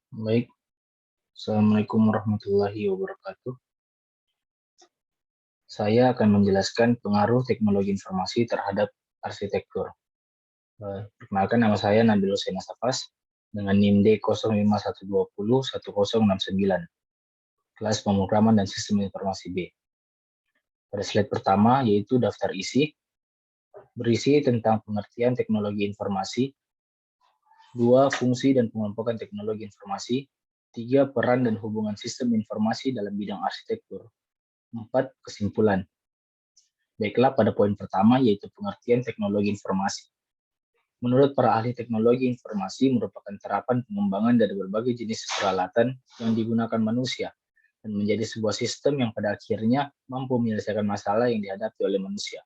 Baik, Assalamualaikum warahmatullahi wabarakatuh. Saya akan menjelaskan pengaruh teknologi informasi terhadap arsitektur. Perkenalkan, nama saya Nabil Hussein Asafas dengan NIM D0512011069, kelas pemrograman dan sistem informasi B. Pada slide pertama yaitu daftar isi, berisi tentang pengertian teknologi informasi, 2. Fungsi dan pengelompokan teknologi informasi, 3. Peran dan hubungan sistem informasi dalam bidang arsitektur, 4. Kesimpulan. Baiklah, pada poin pertama yaitu pengertian teknologi informasi. Menurut para ahli, teknologi informasi merupakan terapan pengembangan dari berbagai jenis peralatan yang digunakan manusia dan menjadi sebuah sistem yang pada akhirnya mampu menyelesaikan masalah yang dihadapi oleh manusia.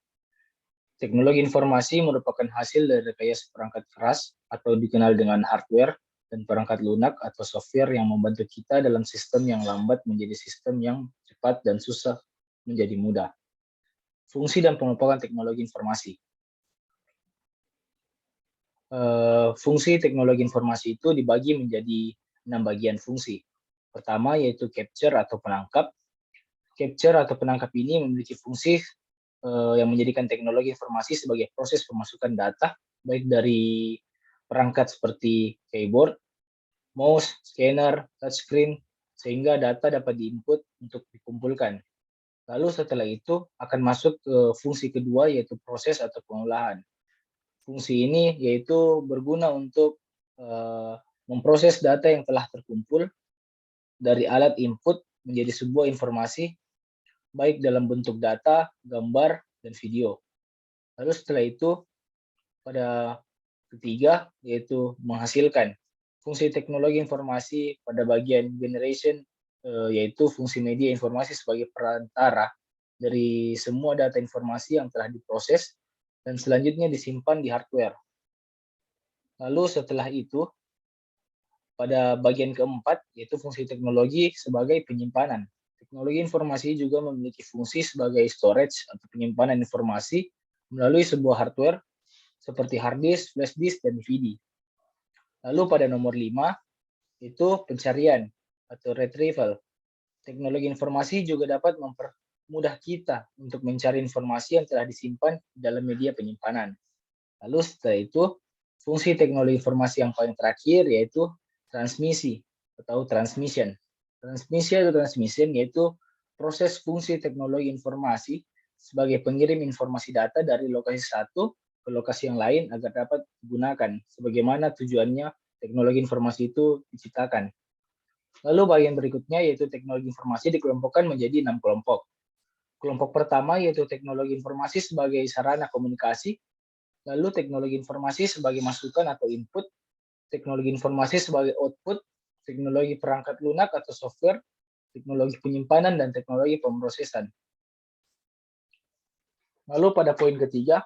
Teknologi informasi merupakan hasil dari rekayasa perangkat keras atau dikenal dengan hardware dan perangkat lunak atau software yang membantu kita dalam sistem yang lambat menjadi sistem yang cepat dan susah menjadi mudah. Fungsi dan pengelompokan teknologi informasi. Fungsi teknologi informasi itu dibagi menjadi 6 bagian fungsi. Pertama yaitu capture atau penangkap. Capture atau penangkap ini memiliki fungsi yang menjadikan teknologi informasi sebagai proses pemasukan data, baik dari perangkat seperti keyboard, mouse, scanner, touchscreen, sehingga data dapat diinput untuk dikumpulkan. Lalu setelah itu akan masuk ke fungsi kedua yaitu proses atau pengolahan. Fungsi ini yaitu berguna untuk memproses data yang telah terkumpul dari alat input menjadi sebuah informasi, baik dalam bentuk data, gambar, dan video. Lalu setelah itu, pada ketiga, yaitu menghasilkan. Fungsi teknologi informasi pada bagian generation, yaitu fungsi media informasi sebagai perantara dari semua data informasi yang telah diproses dan selanjutnya disimpan di hardware. Lalu setelah itu, pada bagian keempat, yaitu fungsi teknologi sebagai penyimpanan. Teknologi informasi juga memiliki fungsi sebagai storage atau penyimpanan informasi melalui sebuah hardware seperti hard disk, flash disk, dan DVD. Lalu pada nomor 5, itu pencarian atau retrieval. Teknologi informasi juga dapat mempermudah kita untuk mencari informasi yang telah disimpan dalam media penyimpanan. Lalu setelah itu, fungsi teknologi informasi yang paling terakhir yaitu transmisi atau transmission. Transmisi atau transmission yaitu proses fungsi teknologi informasi sebagai pengirim informasi data dari lokasi satu ke lokasi yang lain agar dapat digunakan sebagaimana tujuannya teknologi informasi itu diciptakan. Lalu bagian berikutnya yaitu teknologi informasi dikelompokkan menjadi 6 kelompok. Kelompok pertama yaitu teknologi informasi sebagai sarana komunikasi, lalu teknologi informasi sebagai masukan atau input, teknologi informasi sebagai output, teknologi perangkat lunak atau software, teknologi penyimpanan, dan teknologi pemrosesan. Lalu pada poin ketiga,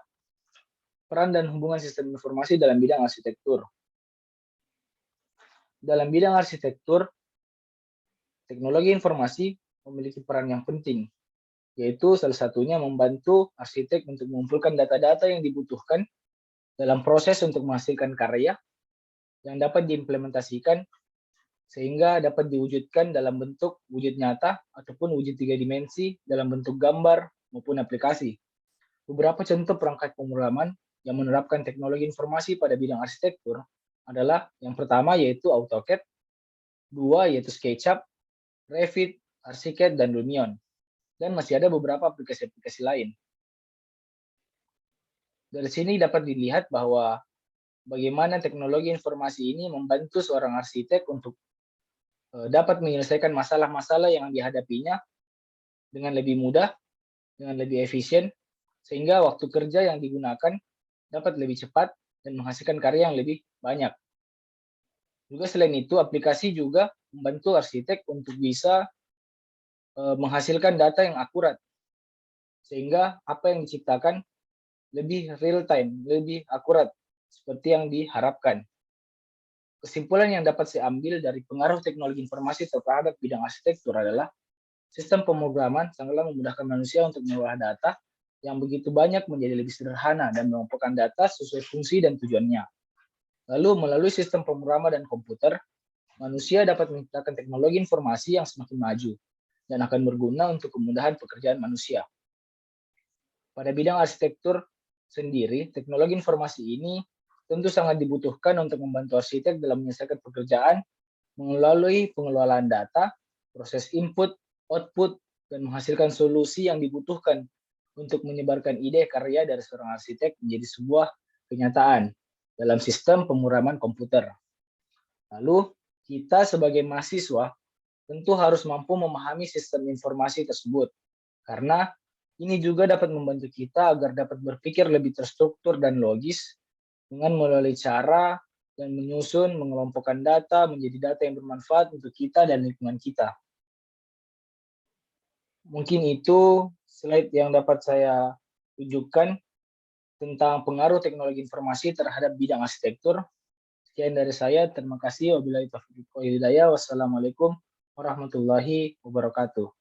peran dan hubungan sistem informasi dalam bidang arsitektur. Dalam bidang arsitektur, teknologi informasi memiliki peran yang penting, yaitu salah satunya membantu arsitek untuk mengumpulkan data-data yang dibutuhkan dalam proses untuk menghasilkan karya yang dapat diimplementasikan sehingga dapat diwujudkan dalam bentuk wujud nyata ataupun wujud 3 dimensi dalam bentuk gambar maupun aplikasi. Beberapa contoh perangkat pemrograman yang menerapkan teknologi informasi pada bidang arsitektur adalah yang pertama yaitu AutoCAD, 2 yaitu SketchUp, Revit, Archicad, dan Lumion. Dan masih ada beberapa aplikasi-aplikasi lain. Dari sini dapat dilihat bahwa bagaimana teknologi informasi ini membantu seorang arsitek untuk dapat menyelesaikan masalah-masalah yang dihadapinya dengan lebih mudah, dengan lebih efisien, sehingga waktu kerja yang digunakan dapat lebih cepat dan menghasilkan karya yang lebih banyak. Juga selain itu, aplikasi juga membantu arsitek untuk bisa menghasilkan data yang akurat, sehingga apa yang diciptakan lebih real time, lebih akurat, seperti yang diharapkan. Kesimpulan yang dapat saya ambil dari pengaruh teknologi informasi terhadap bidang arsitektur adalah sistem pemrograman sangatlah memudahkan manusia untuk mengolah data yang begitu banyak menjadi lebih sederhana dan mengumpulkan data sesuai fungsi dan tujuannya. Lalu melalui sistem pemrograman dan komputer, manusia dapat menciptakan teknologi informasi yang semakin maju dan akan berguna untuk kemudahan pekerjaan manusia. Pada bidang arsitektur sendiri, teknologi informasi ini tentu sangat dibutuhkan untuk membantu arsitek dalam menyelesaikan pekerjaan melalui pengelolaan data, proses input, output, dan menghasilkan solusi yang dibutuhkan untuk menyebarkan ide karya dari seorang arsitek menjadi sebuah kenyataan dalam sistem pemrograman komputer. Lalu, kita sebagai mahasiswa tentu harus mampu memahami sistem informasi tersebut, karena ini juga dapat membantu kita agar dapat berpikir lebih terstruktur dan logis dengan melalui cara dan menyusun, mengelompokkan data menjadi data yang bermanfaat untuk kita dan lingkungan kita. Mungkin itu slide yang dapat saya tunjukkan tentang pengaruh teknologi informasi terhadap bidang arsitektur. Sekian dari saya, terima kasih. Wabillahi taufiq wal hidayah. Wassalamualaikum warahmatullahi wabarakatuh.